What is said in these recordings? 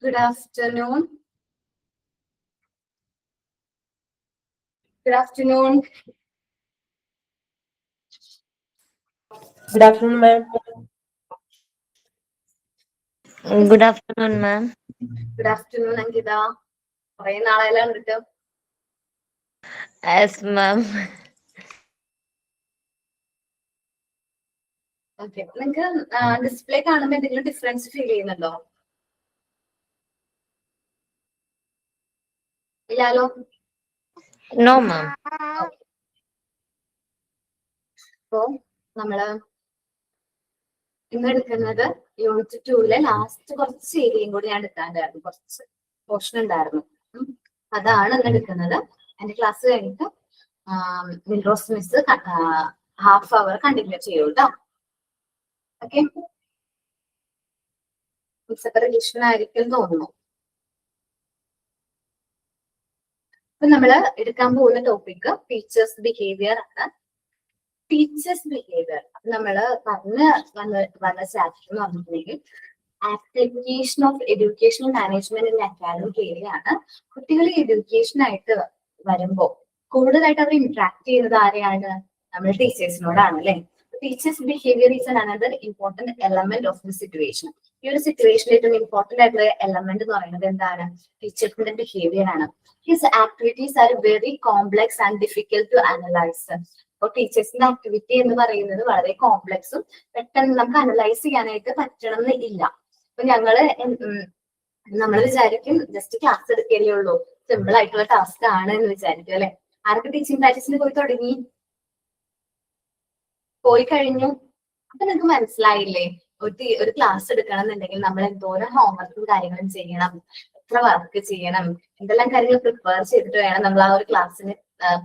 Good afternoon. Good afternoon. Good afternoon, ma'am. Good afternoon, ma'am. Good afternoon, Ankita. കുറേ നാളെല്ലാം കണ്ടിട്ട്. Yes, ma'am. Okay, നിങ്ങൾക്ക് display കാണുമ്പോൾ എന്തെങ്കിലും difference feel ചെയ്യുന്നുണ്ടോ? ഇല്ലാലോ? No, ma'am. അപ്പോ നമ്മള് ഇന്ന് എടുക്കുന്നത് യൂണിറ്റ് 2-ലെ ലാസ്റ്റ് കുറച്ച് ഏരിയയും കൂടി ഞാൻ എടുക്കാണ്ടായിരുന്നു, കുറച്ച് പോർഷൻ ഉണ്ടായിരുന്നു. അതാണ് ഇന്ന് എടുക്കുന്നത്. എന്റെ ക്ലാസ് കഴിഞ്ഞിട്ട് മിൽറോസ് മിസ് ഹാഫ് അവർ കണ്ടിന്യൂ ചെയ്യൂ കേട്ടോ. ഓക്കെ, മിസ്സൊക്കെ റിവിഷൻ ആയിരിക്കും തോന്നുന്നു. അപ്പൊ നമ്മള് എടുക്കാൻ പോകുന്ന ടോപ്പിക് ടീച്ചേഴ്സ് ബിഹേവിയർ ആണ്. ടീച്ചേഴ്സ് ബിഹേവിയർ നമ്മള് വന്ന ചാപ്റ്റർ എന്ന് പറഞ്ഞിട്ടുണ്ടെങ്കിൽ application of educational management in academic area ആണ്. കുട്ടികൾ എഡ്യൂക്കേഷൻ ആയിട്ട് വരുമ്പോ കൂടുതലായിട്ട് അവർ ഇന്ററാക്ട് ചെയ്യുന്നത് ആരെയാണ്? നമ്മൾ ടീച്ചേഴ്സിനോടാണ് അല്ലെ. Teachers behaviour is another important element of the situation. ഈ ഒരു സിറ്റുവേഷനിൽ ഏറ്റവും ഇമ്പോർട്ടന്റ് ആയിട്ടുള്ള എലമെന്റ് എന്ന് പറയുന്നത് എന്താണ്? ടീച്ചേഴ്സിന്റെ ബിഹേവിയർ ആണ്. His activities are very complex and difficult to analyse. അപ്പോൾ ടീച്ചേഴ്സിന്റെ ആക്ടിവിറ്റി എന്ന് പറയുന്നത് വളരെ കോംപ്ലെക്സും പെട്ടെന്ന് നമുക്ക് അനലൈസ് ചെയ്യാനായിട്ട് പറ്റണം എന്നില്ല. അപ്പൊ നമ്മൾ വിചാരിക്കും ജസ്റ്റ് ക്ലാസ് എടുക്കലേ ഉള്ളൂ, സിമ്പിൾ ആയിട്ടുള്ള ടാസ്ക് ആണ് എന്ന് വിചാരിക്കും അല്ലെ. ആർക്ക് ടീച്ചിങ് പ്രാക്ടീസിന് പോയി കഴിഞ്ഞു. അപ്പൊ നിങ്ങൾക്ക് മനസ്സിലായില്ലേ, ഒരു ക്ലാസ് എടുക്കണം എന്നുണ്ടെങ്കിൽ നമ്മൾ എന്തോരം ഹോംവർക്കും കാര്യങ്ങളും ചെയ്യണം, എത്ര വർക്ക് ചെയ്യണം, എന്തെല്ലാം കാര്യങ്ങൾ പ്രിപ്പയർ ചെയ്തിട്ട് വേണം നമ്മൾ ആ ഒരു ക്ലാസ്സിന്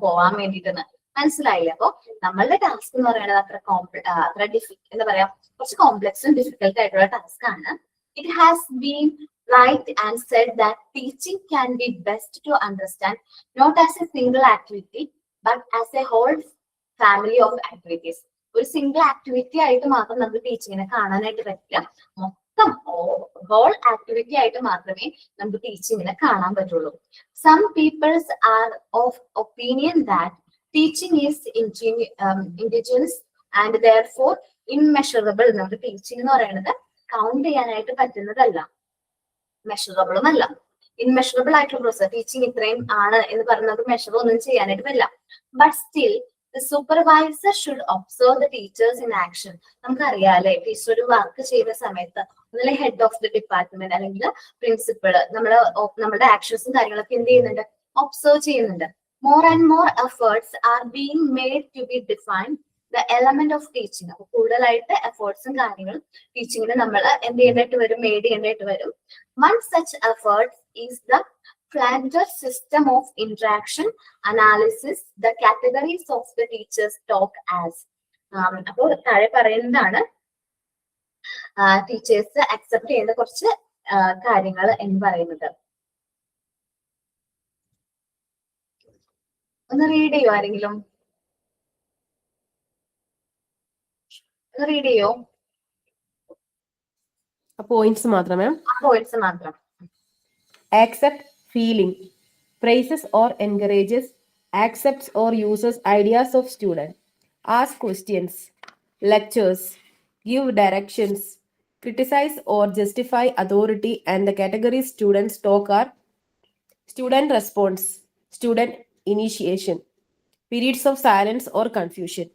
പോവാൻ വേണ്ടിയിട്ടെന്ന് മനസ്സിലായില്ലേ. അപ്പൊ നമ്മളുടെ ടാസ്ക് എന്ന് പറയുന്നത് എന്താ പറയാ, കുറച്ച് കോംപ്ലെക്സും ഡിഫിക്കൽട്ട് ആയിട്ടുള്ള ടാസ്ക് ആണ്. It has been right and said that teaching can be best to understand not as a single activity but as a whole family of activities. ഒരു സിംഗിൾ ആക്ടിവിറ്റി ആയിട്ട് മാത്രം നമുക്ക് ടീച്ചിങ്ങിനെ കാണാനായിട്ട് പറ്റില്ല, മൊത്തം ഹോൾ ആക്ടിവിറ്റി ആയിട്ട് മാത്രമേ നമുക്ക് ടീച്ചിങ്ങിനെ കാണാൻ പറ്റുള്ളൂ. Some peoples are of opinion that teaching is indigenous and therefore immeasurable. നമുക്ക് ടീച്ചിങ് എന്ന് പറയുന്നത് കൗണ്ട് ചെയ്യാനായിട്ട് പറ്റുന്നതല്ല, മെഷറബിളും അല്ല. ഇൻമെഷറബിൾ ആയിട്ടുള്ള പ്രോസസ്. ടീച്ചിങ് ഇത്രയും ആണ് എന്ന് പറഞ്ഞ് നമുക്ക് മെഷർ ഒന്നും ചെയ്യാനായിട്ട് പറ്റില്ല. But still the supervisor should observe the teachers in action. നമുക്കറിയാം അല്ലെ, ടീച്ചർ ഒരു വർക്ക് ചെയ്യുന്ന സമയത്ത് ഒന്നല്ലേ ഹെഡ് ഓഫ് ദി ഡിപ്പാർട്ട്മെന്റ് അല്ലെങ്കിൽ പ്രിൻസിപ്പൾ നമ്മുടെ ആക്ഷൻസും കാര്യങ്ങളൊക്കെ എന്ത് ചെയ്യുന്നുണ്ട്? ഒബ്സർവ് ചെയ്യുന്നുണ്ട്. More and more efforts are being made to be define the element of teaching. അപ്പൊ കൂടുതലായിട്ട് എഫേർട്സും കാര്യങ്ങളും ടീച്ചിങ്ങിന് നമ്മൾ എന്ത് ചെയ്യേണ്ടതായിട്ട് വരും? മെയ്ഡ് ചെയ്യേണ്ടതായിട്ട് വരും. One such effort is the Flatter system of interaction analysis, the categories of the teachers talk as. അപ്പോൾ താഴെ പറയുന്നതാണ് ടീച്ചേഴ്സ് അക്സെപ്റ്റ് ചെയ്യുന്ന കുറച്ച് കാര്യങ്ങൾ എന്ന് പറയുന്നത്. ഒന്ന് റീഡ് ചെയ്യോ ആരെങ്കിലും? ഒന്ന് റീഡ് ചെയ്യോ? പോയിന്റ്സ് മാത്രമേ. പോയിന്റ്സ് മാത്രം. Accept feeling, praises or encourages, accepts or uses ideas of student, ask questions, lectures, give directions, criticize or justify authority. And the categories students talk are student response, student initiation, periods of silence or confusion.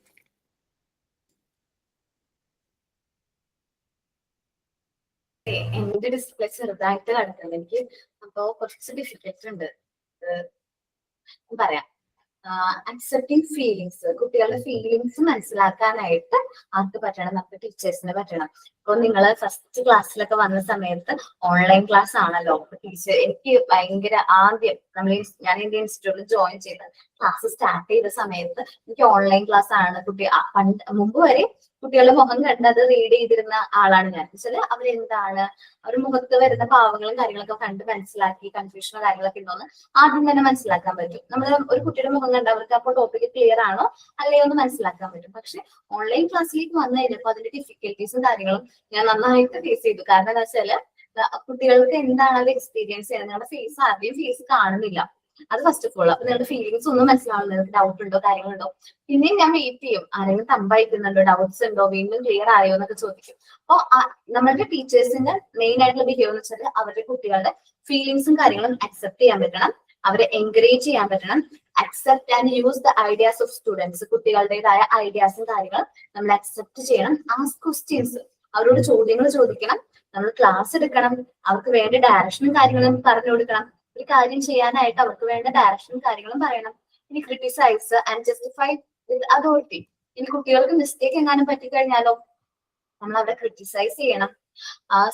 എന്റെ display ചെറുതായിട്ട് കിടക്കുന്നത് എനിക്ക്, അപ്പൊ കുറച്ച് difficult ഉണ്ട്. പറയാം. Accepting feelings, കുട്ടികളുടെ feelings മനസ്സിലാക്കാനായിട്ട് ആർക്ക് പറ്റണം? നമുക്ക് ടീച്ചേഴ്സിന് പറ്റണം. ഇപ്പൊ നിങ്ങൾ ഫസ്റ്റ് ക്ലാസ്സിലൊക്കെ വന്ന സമയത്ത് ഓൺലൈൻ ക്ലാസ് ആണല്ലോ. ടീച്ചർ എനിക്ക് ഭയങ്കര ആദ്യം ഞാൻ എന്റെ ഇൻസ്റ്റിറ്റ്യൂട്ടിൽ ജോയിൻ ചെയ്ത് ക്ലാസ് സ്റ്റാർട്ട് ചെയ്ത സമയത്ത് എനിക്ക് ഓൺലൈൻ ക്ലാസ് ആണ്. മുമ്പ് വരെ കുട്ടികളുടെ മുഖം കണ്ടത് റീഡ് ചെയ്തിരുന്ന ആളാണ് ഞാൻ. വെച്ചാൽ അവരെന്താണ്, അവർ മുഖത്ത് വരുന്ന ഭാവങ്ങളും കാര്യങ്ങളൊക്കെ കണ്ട് മനസ്സിലാക്കി കൺഫ്യൂഷനോ കാര്യങ്ങളൊക്കെ ഉണ്ടോന്ന് ആദ്യം തന്നെ മനസ്സിലാക്കാൻ പറ്റും. നമ്മൾ ഒരു കുട്ടിയുടെ മുഖം കണ്ട് അവർക്ക് അപ്പോൾ ടോപ്പിക് ക്ലിയർ ആണോ അല്ലയോ എന്ന് മനസ്സിലാക്കാൻ പറ്റും. പക്ഷെ ഓൺലൈൻ ക്ലാസ്സിലേക്ക് വന്നു കഴിഞ്ഞപ്പോൾ അതിന്റെ ഡിഫിക്കൽട്ടീസും കാര്യങ്ങളും ഞാൻ നന്നായിട്ട് ഫേസ് ചെയ്തു. കാരണം എന്താ വെച്ചാല് കുട്ടികൾക്ക് എന്താണ് അവർ എക്സ്പീരിയൻസ് ചെയ്യുന്നത്, നിങ്ങളുടെ ഫേസ് ആരുടെയും ഫേസ് കാണുന്നില്ല. അത് ഫസ്റ്റ് ഓഫ് ഓൾ. അപ്പൊ നിങ്ങളുടെ ഫീലിങ്സ് ഒന്നും മനസ്സിലാവുന്നില്ല, നിങ്ങൾക്ക് ഡൗട്ട് ഉണ്ടോ കാര്യങ്ങളുണ്ടോ. പിന്നെയും ഞാൻ വെയിറ്റ് ചെയ്യും, ആരെങ്കിലും തമ്പായിക്കുന്നുണ്ടോ, ഡൗട്ട്സ് ഉണ്ടോ, വീണ്ടും ക്ലിയർ ആയോ എന്നൊക്കെ ചോദിക്കും. അപ്പൊ നമ്മളുടെ ടീച്ചേഴ്സിന്റെ മെയിൻ ആയിട്ടുള്ള ബിഹേവിയർ എന്ന് വെച്ചാൽ അവരുടെ കുട്ടികളുടെ ഫീലിങ്സും കാര്യങ്ങളും അക്സെപ്റ്റ് ചെയ്യാൻ പറ്റണം, അവരെ എൻകറേജ് ചെയ്യാൻ പറ്റണം. Accept and use the ideas of students, കുട്ടികളുടേതായ ഐഡിയാസും കാര്യങ്ങളും നമ്മൾ അക്സെപ്റ്റ് ചെയ്യണം. ആസ്ക് ക്വസ്റ്റ്യൻസ്, അവരോട് ചോദ്യങ്ങൾ ചോദിക്കണം, നമ്മൾ ക്ലാസ് എടുക്കണം, അവർക്ക് വേണ്ട ഡയറക്ഷനും കാര്യങ്ങളും പറഞ്ഞു കൊടുക്കണം. ഒരു കാര്യം ചെയ്യാനായിട്ട് അവർക്ക് വേണ്ട ഡയറക്ഷനും കാര്യങ്ങളും പറയണം. ഇനി criticise and justify with authority. ഇനി കുട്ടികൾക്ക് മിസ്റ്റേക്ക് എങ്ങാനും പറ്റിക്കഴിഞ്ഞാലോ നമ്മൾ അവരെ ക്രിട്ടിസൈസ് ചെയ്യണം,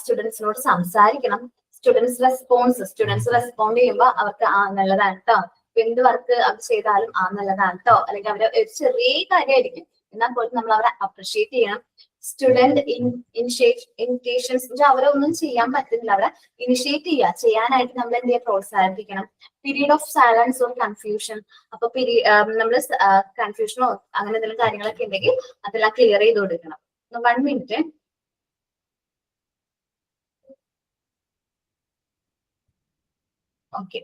സ്റ്റുഡൻസിനോട് സംസാരിക്കണം. സ്റ്റുഡൻസ് റെസ്പോണ്ട് ചെയ്യുമ്പോൾ അവർക്ക് നല്ലതാണ് കേട്ടോ, എന്ത് വർക്ക് അത് ചെയ്താലും നല്ലതാണ് കേട്ടോ, അല്ലെങ്കിൽ അവരെ ഒരു ചെറിയ കാര്യമായിരിക്കും എന്നാൽ പോലും നമ്മൾ അവരെ അപ്രിഷിയേറ്റ് ചെയ്യണം. സ്റ്റുഡന്റ് ഇനിഷ്യേഷൻസ്, അവരെ ഒന്നും ചെയ്യാൻ പറ്റുന്നില്ല, അവരെ ഇനിഷ്യേറ്റ് ചെയ്യാനായിട്ട് നമ്മൾ എന്ത് ചെയ്യുക, പ്രോത്സാഹിപ്പിക്കണം. Period of silence or confusion, അപ്പൊ നമ്മൾ കൺഫ്യൂഷനോ അങ്ങനെ എന്തെങ്കിലും കാര്യങ്ങളൊക്കെ ഉണ്ടെങ്കിൽ അതെല്ലാം ക്ലിയർ ചെയ്ത് കൊടുക്കണം. 1 minute. Okay.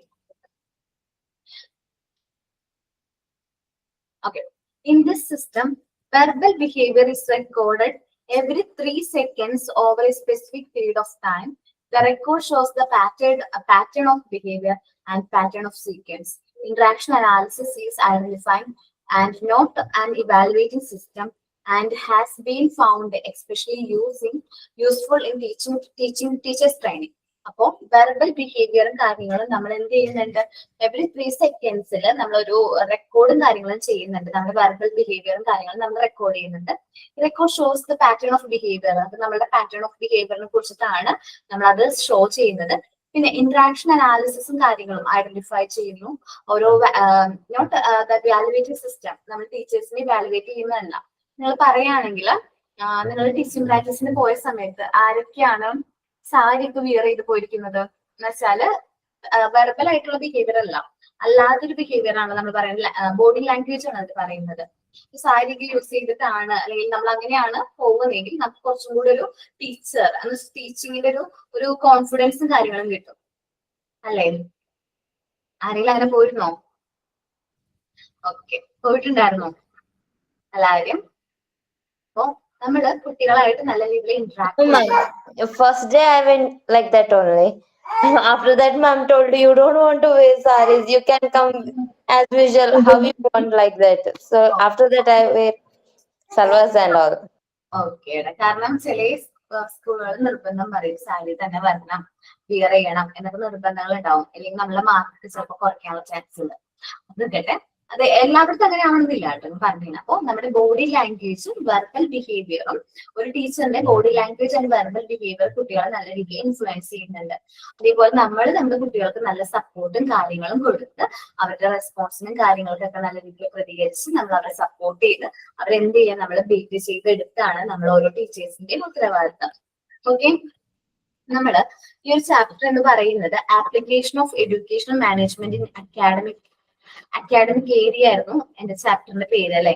In this system, verbal behavior is recorded every 3 seconds over a specific period of time. The record shows the pattern of behavior and pattern of sequence. Interaction analysis is identifying and not an evaluating system and has been found especially useful in teachers training. അപ്പോൾ verbal ബിഹേവിയറും കാര്യങ്ങളും നമ്മൾ എന്ത് ചെയ്യുന്നുണ്ട്, every 3 seconds നമ്മളൊരു റെക്കോർഡും കാര്യങ്ങളും ചെയ്യുന്നുണ്ട്. നമ്മുടെ വെർബൽ ബിഹേവിയറും കാര്യങ്ങളും നമ്മൾ റെക്കോർഡ് ചെയ്യുന്നുണ്ട്. Record shows the pattern of behaviour. അപ്പൊ നമ്മുടെ പാറ്റേൺ ഓഫ് ബിഹേവിയറിനെ കുറിച്ചിട്ടാണ് നമ്മൾ അത് ഷോ ചെയ്യുന്നത്. പിന്നെ ഇന്ററാക്ഷൻ അനാലിസിസും കാര്യങ്ങളും ഐഡന്റിഫൈ ചെയ്യുന്നു. ഓരോ നോട്ട് വാലുവേറ്റിംഗ് സിസ്റ്റം, നമ്മൾ ടീച്ചേഴ്സിനെ വാലുവേറ്റ് ചെയ്യുന്നതല്ല. നിങ്ങൾ പറയുകയാണെങ്കിൽ നിങ്ങൾ ടീച്ചിങ് പ്രാക്ടീസിന് പോയ സമയത്ത് ആരൊക്കെയാണ് സാരി ഒക്കെ വിയർ ചെയ്ത് പോയിരിക്കുന്നത് എന്ന് വെച്ചാല് വെർബൽ ആയിട്ടുള്ള ബിഹേവിയർ അല്ല, അല്ലാത്തൊരു ബിഹേവിയർ ആണ് നമ്മൾ പറയുന്നത്, ബോഡി ലാംഗ്വേജ് ആണ് അത് പറയുന്നത്. സാരി ഒക്കെ യൂസ് ചെയ്തിട്ടാണ് അല്ലെങ്കിൽ നമ്മൾ അങ്ങനെയാണ് പോകുന്നതെങ്കിൽ നമുക്ക് കുറച്ചും കൂടി ഒരു ടീച്ചിങ്ങിന്റെ ഒരു കോൺഫിഡൻസും കാര്യങ്ങളും കിട്ടും അല്ലേ. ആരെങ്കിലും അങ്ങനെ പോയിരുന്നോ? ഓക്കെ, പോയിട്ടുണ്ടായിരുന്നോ എല്ലാവരും? അപ്പൊ നമ്മള് കുട്ടികളായിട്ട് നല്ല രീതിയിൽ ഇന്ററാക്ട് ചെയ്യണം. First day I went like that only. After that, ma'am told you don't want to wear sarees. You can come as usual, how you want like that. So after that, I wear salwars and all. Okay, കാരണം ചില സ്കൂളുകൾ നിർബന്ധം പറയും സാരി തന്നെ വരണം, wear ചെയ്യണം എന്നൊക്കെ നിർബന്ധങ്ങൾ ഉണ്ടാവും. അല്ലെങ്കിൽ നമ്മളെ മാർക്ക് ചിലപ്പോൾ കുറയ്ക്കാനുള്ള ചാൻസ് ഉണ്ട്. അത് കേട്ടെ, അത് എല്ലായിടത്തും അങ്ങനെ ആവണമെന്നില്ല കേട്ടോ പറഞ്ഞു. അപ്പൊ നമ്മുടെ ബോഡി ലാംഗ്വേജും വെർബൽ ബിഹേവിയറും, ഒരു ടീച്ചറിന്റെ body language and verbal behaviour കുട്ടികളെ നല്ല രീതിയിൽ ഇൻഫ്ലുവൻസ് ചെയ്യുന്നുണ്ട്. അതേപോലെ നമ്മൾ നമ്മുടെ കുട്ടികൾക്ക് നല്ല സപ്പോർട്ടും കാര്യങ്ങളും കൊടുത്ത് അവരുടെ റെസ്പോൺസിനും കാര്യങ്ങൾക്കൊക്കെ നല്ല രീതിയിൽ പ്രതികരിച്ച് നമ്മൾ അവരെ സപ്പോർട്ട് ചെയ്ത് അവരെന്ത് ചെയ്യാൻ നമ്മൾ ബേറ്റ് ചെയ്തെടുത്താണ് നമ്മൾ ഓരോ ടീച്ചേഴ്സിന്റെയും ഉത്തരവാദിത്തം. ഓക്കെ, നമ്മള് ഈ ഒരു ചാപ്റ്റർ എന്ന് പറയുന്നത് application of educational management in academic area ആയിരുന്നു എന്റെ ചാപ്റ്ററിന്റെ പേര് അല്ലെ.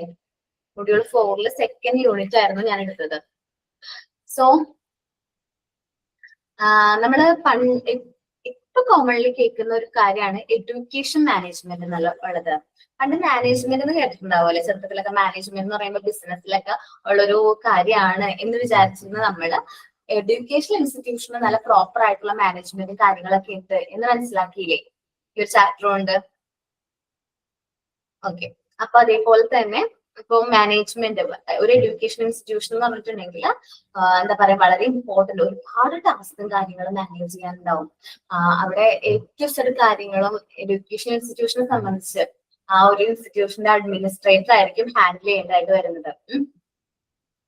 മൊഡ്യൂൾ 4 സെക്കൻഡ് യൂണിറ്റ് ആയിരുന്നു ഞാൻ എടുത്തത്. സോ നമ്മള് ഇപ്പൊ കോമൺലി കേൾക്കുന്ന ഒരു കാര്യമാണ് എഡ്യൂക്കേഷൻ മാനേജ്മെന്റ് എന്നുള്ളത്. പണ്ട് മാനേജ്മെന്റ് എന്ന് കേട്ടിട്ടുണ്ടാവും അല്ലെ, ചെറുപ്പത്തിലൊക്കെ മാനേജ്മെന്റ് എന്ന് പറയുമ്പോൾ ബിസിനസ്സിലൊക്കെ ഉള്ളൊരു കാര്യമാണ് എന്ന് വിചാരിച്ചിരുന്ന നമ്മള് എഡ്യൂക്കേഷൻ ഇൻസ്റ്റിറ്റ്യൂഷന് നല്ല പ്രോപ്പർ ആയിട്ടുള്ള മാനേജ്മെന്റും കാര്യങ്ങളൊക്കെ ഉണ്ട് എന്ന് മനസ്സിലാക്കിയില്ലേ ഈ ഒരു ചാപ്റ്റർ കൊണ്ട്? ഓക്കെ, അപ്പൊ അതേപോലെ തന്നെ ഇപ്പൊ മാനേജ്മെന്റ് ഒരു എഡ്യൂക്കേഷൻ ഇൻസ്റ്റിറ്റ്യൂഷൻ എന്ന് പറഞ്ഞിട്ടുണ്ടെങ്കിൽ എന്താ പറയാ, വളരെ ഇമ്പോർട്ടന്റ് ഒരുപാട് ടാസ്കും കാര്യങ്ങളും മാനേജ് ചെയ്യാനുണ്ടാവും. അവിടെ ഏറ്റവും കാര്യങ്ങളും എഡ്യൂക്കേഷൻ ഇൻസ്റ്റിറ്റ്യൂഷനെ സംബന്ധിച്ച് ആ ഒരു ഇൻസ്റ്റിറ്റ്യൂഷന്റെ അഡ്മിനിസ്ട്രേറ്റർ ആയിരിക്കും ഹാൻഡിൽ ചെയ്യേണ്ടതായിട്ട് വരുന്നത്.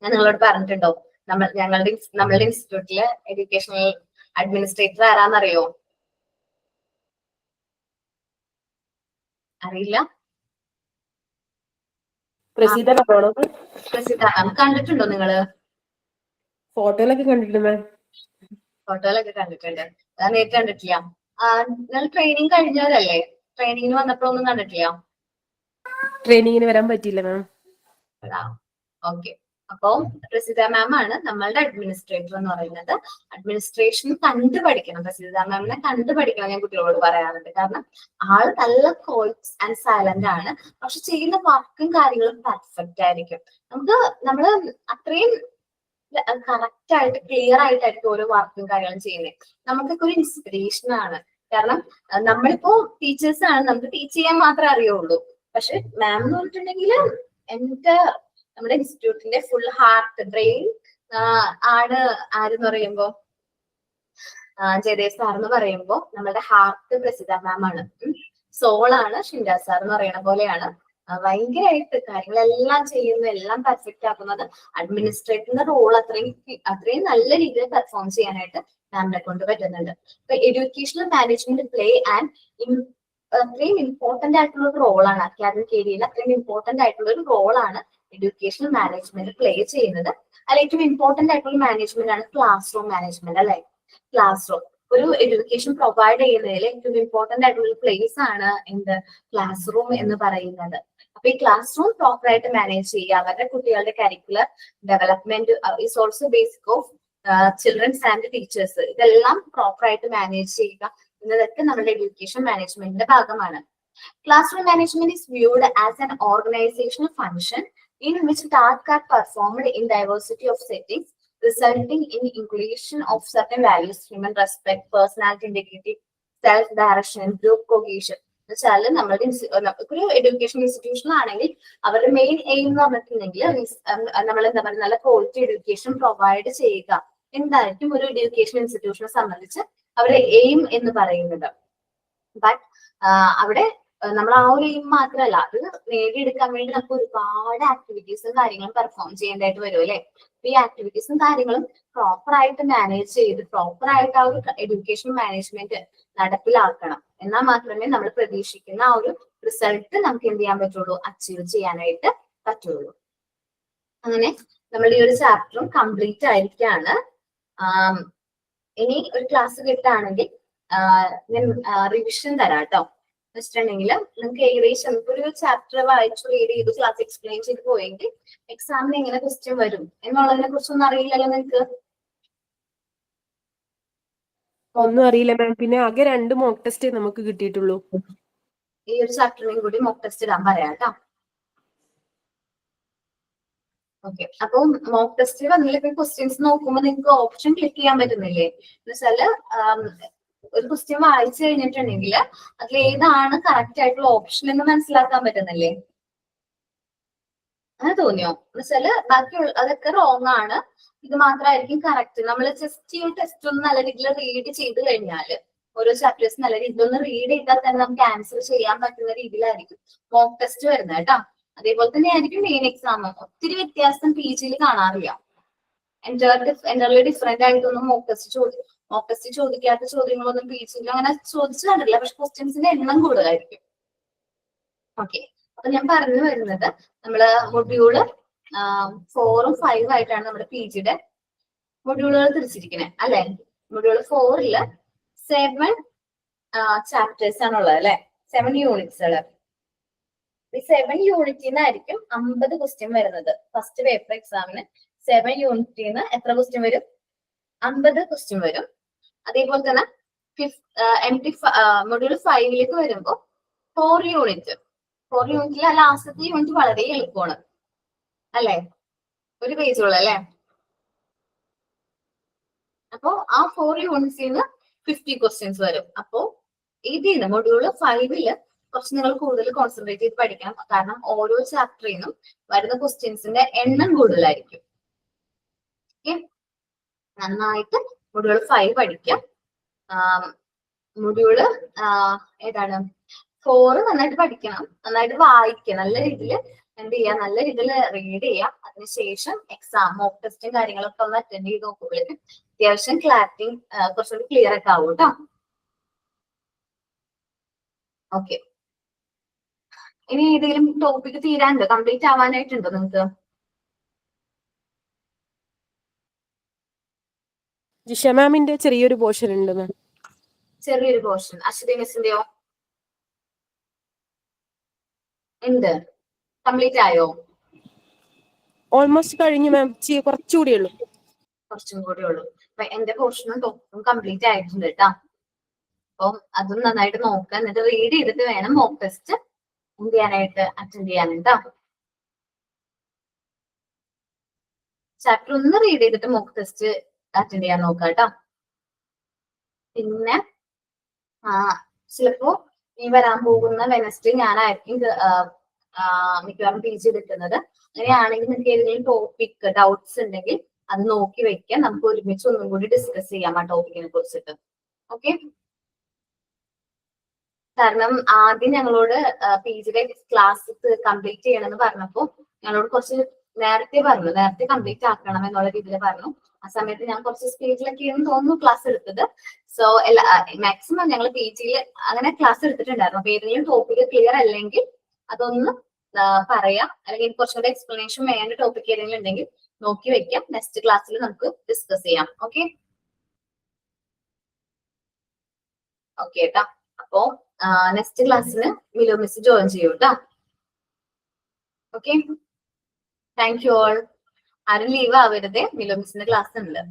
ഞാൻ നിങ്ങളോട് പറഞ്ഞിട്ടുണ്ടോ നമ്മളുടെ ഇൻസ്റ്റിറ്റ്യൂട്ടിലെ എഡ്യൂക്കേഷണൽ അഡ്മിനിസ്ട്രേറ്റർ ആരാന്നറിയോ? അറിയില്ല? പ്രസീത മാം കണ്ടിട്ടുണ്ടോ നിങ്ങള്? ഫോട്ടോയിലൊക്കെ കണ്ടിട്ടുണ്ട്. ഫോട്ടോയിലൊക്കെ കണ്ടിട്ടുണ്ട്, നേരിട്ട് കണ്ടിട്ടില്ല. നിങ്ങൾ ട്രെയിനിങ് കഴിഞ്ഞവരല്ലേ? ട്രെയിനിങ്ങിന് വന്നപ്പോഴൊന്നും കണ്ടിട്ടില്ല? ട്രെയിനിങ്ങിന് വരാൻ പറ്റിയില്ല മാം. ഓക്കെ, അപ്പോ പ്രസിദ്ധ മാം ആണ് നമ്മളുടെ അഡ്മിനിസ്ട്രേറ്റർ എന്ന് പറയുന്നത്. അഡ്മിനിസ്ട്രേഷൻ കണ്ടു പഠിക്കണം, പ്രസിദ്ധ മാമിനെ കണ്ടു പഠിക്കണം ഞാൻ കുട്ടികളോട് പറയാറുണ്ട്. കാരണം ആള് നല്ല കോൾസ് ആൻഡ് സൈലന്റ് ആണ്, പക്ഷെ ചെയ്യുന്ന വർക്കും കാര്യങ്ങളും പെർഫെക്റ്റ് ആയിരിക്കും. നമ്മള് അത്രയും കറക്റ്റ് ആയിട്ട് ക്ലിയർ ആയിട്ടായിരിക്കും ഓരോ വർക്കും കാര്യങ്ങളും ചെയ്യുന്നത്. നമുക്കൊക്കെ ഒരു ഇൻസ്പിറേഷൻ ആണ്. കാരണം നമ്മളിപ്പോ ടീച്ചേഴ്സ് ആണ്, നമുക്ക് ടീച്ച് ചെയ്യാൻ മാത്രമേ അറിയുള്ളൂ. പക്ഷെ മാം എന്ന് പറഞ്ഞിട്ടുണ്ടെങ്കിൽ നമ്മുടെ ഇൻസ്റ്റിറ്റ്യൂട്ടിന്റെ ഫുൾ ഹാർട്ട് ബ്രെയിൻ ആണ്. ആരെന്ന് പറയുമ്പോ ജയദേവ് സാർ എന്ന് പറയുമ്പോ നമ്മുടെ ഹാർട്ട് പ്രസിദ്ധ മാം ആണ്. സോളാണ് ഷിൻഡ സാർ എന്ന് പറയുന്ന പോലെയാണ്. ഭയങ്കരമായിട്ട് കാര്യങ്ങളെല്ലാം ചെയ്യുന്ന, എല്ലാം പെർഫെക്റ്റ് ആക്കുന്നത്. അഡ്മിനിസ്ട്രേറ്ററിന്റെ റോൾ അത്രയും നല്ല രീതിയിൽ പെർഫോം ചെയ്യാനായിട്ട് മാമിനെ കൊണ്ട് പറ്റുന്നുണ്ട്. അപ്പൊ എഡ്യൂക്കേഷണൽ മാനേജ്മെന്റ് പ്ലേ ആൻഡ് അത്രയും ഇമ്പോർട്ടന്റ് ആയിട്ടുള്ള ഒരു റോളാണ് അക്കാദമിക് ഏരിയയിൽ. അത്രയും ഇമ്പോർട്ടന്റ് ആയിട്ടുള്ള ഒരു റോളാണ് എഡ്യൂക്കേഷണൽ മാനേജ്മെന്റ് പ്ലേ ചെയ്യുന്നത്. അതിൽ ഏറ്റവും ഇമ്പോർട്ടന്റ് ആയിട്ടുള്ള മാനേജ്മെന്റ് ആണ് ക്ലാസ് റൂം മാനേജ്മെന്റ്, അല്ലെ? ക്ലാസ് റൂം ഒരു എഡ്യൂക്കേഷൻ പ്രൊവൈഡ് ചെയ്യുന്നതിൽ ഏറ്റവും ഇമ്പോർട്ടന്റ് ആയിട്ടുള്ള പ്ലേസ് ആണ് എന്ത്, ക്ലാസ് റൂം എന്ന് പറയുന്നത്. അപ്പൊ ഈ ക്ലാസ് റൂം പ്രോപ്പർ ആയിട്ട് മാനേജ് ചെയ്യുക, അവരുടെ കുട്ടികളുടെ curricular development is also basic of children's and teachers. ഇതെല്ലാം പ്രോപ്പർ ആയിട്ട് മാനേജ് ചെയ്യുക എന്നതൊക്കെ നമ്മുടെ എഡ്യൂക്കേഷൻ മാനേജ്മെന്റിന്റെ ഭാഗമാണ്. Classroom management is viewed as an organizational function in which tasks are performed in diversity of settings, resulting in inclusion of certain values, human respect, personality integrity, self-direction, group cohesion. എന്നുവെച്ചാൽ നമ്മളുടെ ഒരു education institution ആണെങ്കിൽ അവരുടെ main aim എന്ന് പറഞ്ഞിട്ടുണ്ടെങ്കിൽ നമ്മൾ എന്താ പറയുക, നല്ല ക്വാളിറ്റി എഡ്യൂക്കേഷൻ പ്രൊവൈഡ് ചെയ്യുക എന്തായിരിക്കും ഒരു എഡ്യൂക്കേഷൻ ഇൻസ്റ്റിറ്റ്യൂഷനെ സംബന്ധിച്ച് അവരുടെ എയിം എന്ന് പറയുന്നത്. ബട്ട് അവിടെ നമ്മൾ ആ ഒരു എയിം മാത്രമല്ല, അത് നേടിയെടുക്കാൻ വേണ്ടി നമുക്ക് ഒരുപാട് ആക്ടിവിറ്റീസും കാര്യങ്ങളും പെർഫോം ചെയ്യേണ്ടതായിട്ട് വരും, അല്ലെ? ഈ ആക്ടിവിറ്റീസും കാര്യങ്ങളും പ്രോപ്പർ ആയിട്ട് മാനേജ് ചെയ്ത് പ്രോപ്പർ ആയിട്ട് ആ ഒരു എഡ്യൂക്കേഷൻ മാനേജ്മെന്റ് നടപ്പിലാക്കണം. എന്നാൽ മാത്രമേ നമ്മൾ പ്രതീക്ഷിക്കുന്ന ആ ഒരു റിസൾട്ട് നമുക്ക് എന്ത് ചെയ്യാൻ പറ്റുള്ളൂ, അച്ചീവ് ചെയ്യാനായിട്ട് പറ്റുള്ളൂ. അങ്ങനെ നമ്മൾ ഈ ഒരു ചാപ്റ്ററും കംപ്ലീറ്റ് ആയിരിക്കാണ്. ഇനി ഒരു ക്ലാസ് കിട്ടുകയാണെങ്കിൽ ഞാൻ റിവിഷൻ തരാം കേട്ടോ. വെച്ചിട്ടുണ്ടെങ്കിൽ നിങ്ങൾക്ക് ഏകദേശം ഒരു ചാപ്റ്റർ വായിച്ചു റീഡ് ചെയ്ത് ക്ലാസ് എക്സ്പ്ലെയിൻ ചെയ്ത് പോയെങ്കിൽ എക്സാമിന് എങ്ങനെ ക്വസ്റ്റ്യൻ വരും എന്നുള്ളതിനെ കുറിച്ചൊന്നും അറിയില്ലല്ലോ നിങ്ങൾക്ക്? ഒന്നും അറിയില്ല മാം. പിന്നെ ആകെ 2 മോക്ക് ടെസ്റ്റ് നമുക്ക് കിട്ടിയിട്ടുള്ളൂ. ഈ ഒരു ചാപ്റ്ററിനും കൂടി മോക്ക് ടെസ്റ്റ് ഇടാൻ പറയാം കേട്ടോ. ഓക്കെ, അപ്പൊ മോക്ക് ടെസ്റ്റ് വന്നില്ല ക്വസ്റ്റ്യൻസ് നോക്കുമ്പോൾ നിങ്ങൾക്ക് ഓപ്ഷൻ ക്ലിക്ക് ചെയ്യാൻ പറ്റുന്നില്ലേ? എന്ന് വെച്ചാല് ഒരു ക്വസ്റ്റ്യൻ വായിച്ചു കഴിഞ്ഞിട്ടുണ്ടെങ്കിൽ അതിൽ ഏതാണ് കറക്റ്റ് ആയിട്ടുള്ള ഓപ്ഷൻ എന്ന് മനസ്സിലാക്കാൻ പറ്റുന്നില്ലേ? അങ്ങനെ തോന്നിയോ? എന്ന് വെച്ചാല് ബാക്കിയുള്ള അതൊക്കെ റോങ് ആണ്, ഇത് മാത്രമായിരിക്കും കറക്റ്റ്. നമ്മൾ ജസ്റ്റ് ഈ ടെസ്റ്റ് ഒന്ന് നല്ല രീതിയിൽ റീഡ് ചെയ്ത് കഴിഞ്ഞാൽ, ഓരോ ചാപ്റ്റേഴ്സ് നല്ല രീതിയിൽ ഒന്ന് റീഡ് ചെയ്താൽ തന്നെ നമുക്ക് ആൻസർ ചെയ്യാൻ പറ്റുന്ന രീതിയിലായിരിക്കും മോക്ക് ടെസ്റ്റ് വരുന്നത് കേട്ടോ. അതേപോലെ തന്നെ ആയിരിക്കും മെയിൻ എക്സാം. ഒത്തിരി വ്യത്യാസം പി ജിയിൽ കാണാറില്ല. എൻ്റർലി ഡിഫറെന്റ് ആയിട്ടൊന്നും മോക്ക് ടെസ്റ്റ് ചോദിക്കാത്ത ചോദ്യങ്ങളൊന്നും പി ജിയിൽ അങ്ങനെ ചോദിച്ചു കണ്ടില്ല. പക്ഷെ ക്വസ്റ്റ്യൻസിന്റെ എണ്ണം കൂടുതലായിരിക്കും. ഓക്കെ, അപ്പൊ ഞാൻ പറഞ്ഞു വരുന്നത് നമ്മള് മൊഡ്യൂള് 4ഉം 5ഉം ആയിട്ടാണ് നമ്മുടെ പി ജിയുടെ മൊഡ്യൂളുകൾ തിരിച്ചിരിക്കുന്നത്, അല്ലെ? മൊഡ്യൂൾ 4ല് 7 ചാപ്റ്റേഴ്സ് ആണുള്ളത്, അല്ലെ? 7 യൂണിറ്റ്സുകൾ. ഈ 7 യൂണിറ്റിൽ നിന്നായിരിക്കും 50 ക്വസ്റ്റ്യൻ വരുന്നത്. ഫസ്റ്റ് പേപ്പർ എക്സാമിന് 7 യൂണിറ്റിൽ നിന്ന് എത്ര ക്വസ്റ്റ്യൻ വരും? 50 ക്വസ്റ്റ്യൻ വരും. അതേപോലെ തന്നെ മൊഡ്യൂൾ 5ലേക്ക് വരുമ്പോൾ 4 യൂണിറ്റ്. 4 യൂണിറ്റിൽ ലാസ്റ്റത്തെ യൂണിറ്റ് വളരെ എളുപ്പമാണ്, അല്ലെ? ഒരു പേജുള്ള, അല്ലെ? അപ്പോ ആ 4 യൂണിറ്റ്സിൽ നിന്ന് 50 ക്വസ്റ്റ്യൻസ് വരും. അപ്പോ ഇതിന് മൊഡ്യൂള് 5ല് കുറച്ച് നിങ്ങൾ കൂടുതൽ കോൺസെൻട്രേറ്റ് ചെയ്ത് പഠിക്കണം. കാരണം ഓരോ ചാപ്റ്ററിൽ നിന്നും വരുന്ന ക്വസ്റ്റ്യൻസിന്റെ എണ്ണം കൂടുതലായിരിക്കും. നന്നായിട്ട് മൊഡ്യൂൾ 5 പഠിക്കാം. മൊഡ്യൂള് ഏതാണ് 4 നന്നായിട്ട് പഠിക്കണം, നന്നായിട്ട് വായിക്കുക, നല്ല രീതിയിൽ എന്ത് ചെയ്യുക, നല്ല രീതിയിൽ റീഡ് ചെയ്യാം. അതിനുശേഷം എക്സാം മോക്ക് ടെസ്റ്റും കാര്യങ്ങളൊക്കെ ഒന്ന് അറ്റൻഡ് ചെയ്ത് നോക്കുമ്പോഴേക്കും അത്യാവശ്യം ക്ലാരിറ്റി കുറച്ചുകൂടി ക്ലിയർ ഒക്കെ ആവും കേട്ടോ. ഓക്കെ, ഇനി ഏതെങ്കിലും ടോപ്പിക് തീരാനുണ്ടോ, കംപ്ലീറ്റ് ആവാനായിട്ടുണ്ടോ നിങ്ങൾക്ക്? ജിഷ മാമിന്റെ ചെറിയൊരു പോർഷൻ ഉണ്ട് മാം. ചെറിയൊരു പോർഷൻ. അശ്വതി മിസ്സിന്റെയോ? ഉണ്ട്. കംപ്ലീറ്റ് ആയോ? ഓൾമോസ്റ്റ് കഴിഞ്ഞു മാം, കുറച്ചുകൂടിയേ ഉള്ളൂ. കുറച്ചും കൂടി ഉള്ളൂ. അപ്പൊ എന്റെ പോർഷനും ടോപ്പിക്കും കംപ്ലീറ്റ് ആയിട്ടുണ്ട് കേട്ടാ. അപ്പം അതും നന്നായിട്ട് നോക്കുക. എന്നിട്ട് റീഡ് ചെയ്തിട്ട് വേണം മോക്ക് ടെസ്റ്റ് എന്ത് ചെയ്യാനായിട്ട്, അറ്റൻഡ് ചെയ്യാനായിട്ടാ. ചാപ്റ്റർ ഒന്ന് റീഡ് ചെയ്തിട്ട് മോക്ക് ടെസ്റ്റ് അറ്റൻഡ് ചെയ്യാൻ നോക്കുക കേട്ടോ. പിന്നെ ചിലപ്പോ ഈ വരാൻ പോകുന്ന വെനസ്ഡേ ഞാനായിരിക്കും മിക്കവാറും PG എടുക്കുന്നത്. അങ്ങനെയാണെങ്കിൽ നിങ്ങൾക്ക് ഏതെങ്കിലും ടോപ്പിക് ഡൗട്ട്സ് ഉണ്ടെങ്കിൽ അത് നോക്കി വെക്കാം. നമുക്ക് ഒരുമിച്ച് ഒന്നും കൂടി ഡിസ്കസ് ചെയ്യാം ആ ടോപ്പിക്കിനെ കുറിച്ചിട്ട്. ഓക്കെ. കാരണം ആദ്യം ഞങ്ങളോട് PGയുടെ ക്ലാസ് കംപ്ലീറ്റ് ചെയ്യണമെന്ന് പറഞ്ഞപ്പോൾ ഞങ്ങളോട് കുറച്ച് നേരത്തെ കംപ്ലീറ്റ് ആക്കണം എന്നുള്ള രീതിയിൽ പറഞ്ഞു. ആ സമയത്ത് ഞാൻ കുറച്ച് സ്പീഡിലൊക്കെയാണ് തോന്നുന്നു ക്ലാസ് എടുത്തത്. സോ മാക്സിമം ഞങ്ങൾ PGയിൽ അങ്ങനെ ക്ലാസ് എടുത്തിട്ടുണ്ടായിരുന്നു. അപ്പൊ ഏതെങ്കിലും ടോപ്പിക് ക്ലിയർ അല്ലെങ്കിൽ അതൊന്ന് പറയാം, അല്ലെങ്കിൽ കുറച്ചുകൂടെ എക്സ്പ്ലനേഷൻ വേണ്ട ടോപ്പിക് ഏതെങ്കിലും ഉണ്ടെങ്കിൽ നോക്കി വെക്കാം. നെക്സ്റ്റ് ക്ലാസ്സിൽ നമുക്ക് ഡിസ്കസ് ചെയ്യാം. ഓക്കെ കേട്ടാ. അപ്പോ നെക്സ്റ്റ് ക്ലാസ്സിന് മിലു മിസ് ജോയിൻ ചെയ്യൂ കേട്ടോ. Okay, thank you all. ആരും ലീവ് ആവരുതേ, മിലു മിസ്സിന്റെ ക്ലാസ് ഉണ്ട്.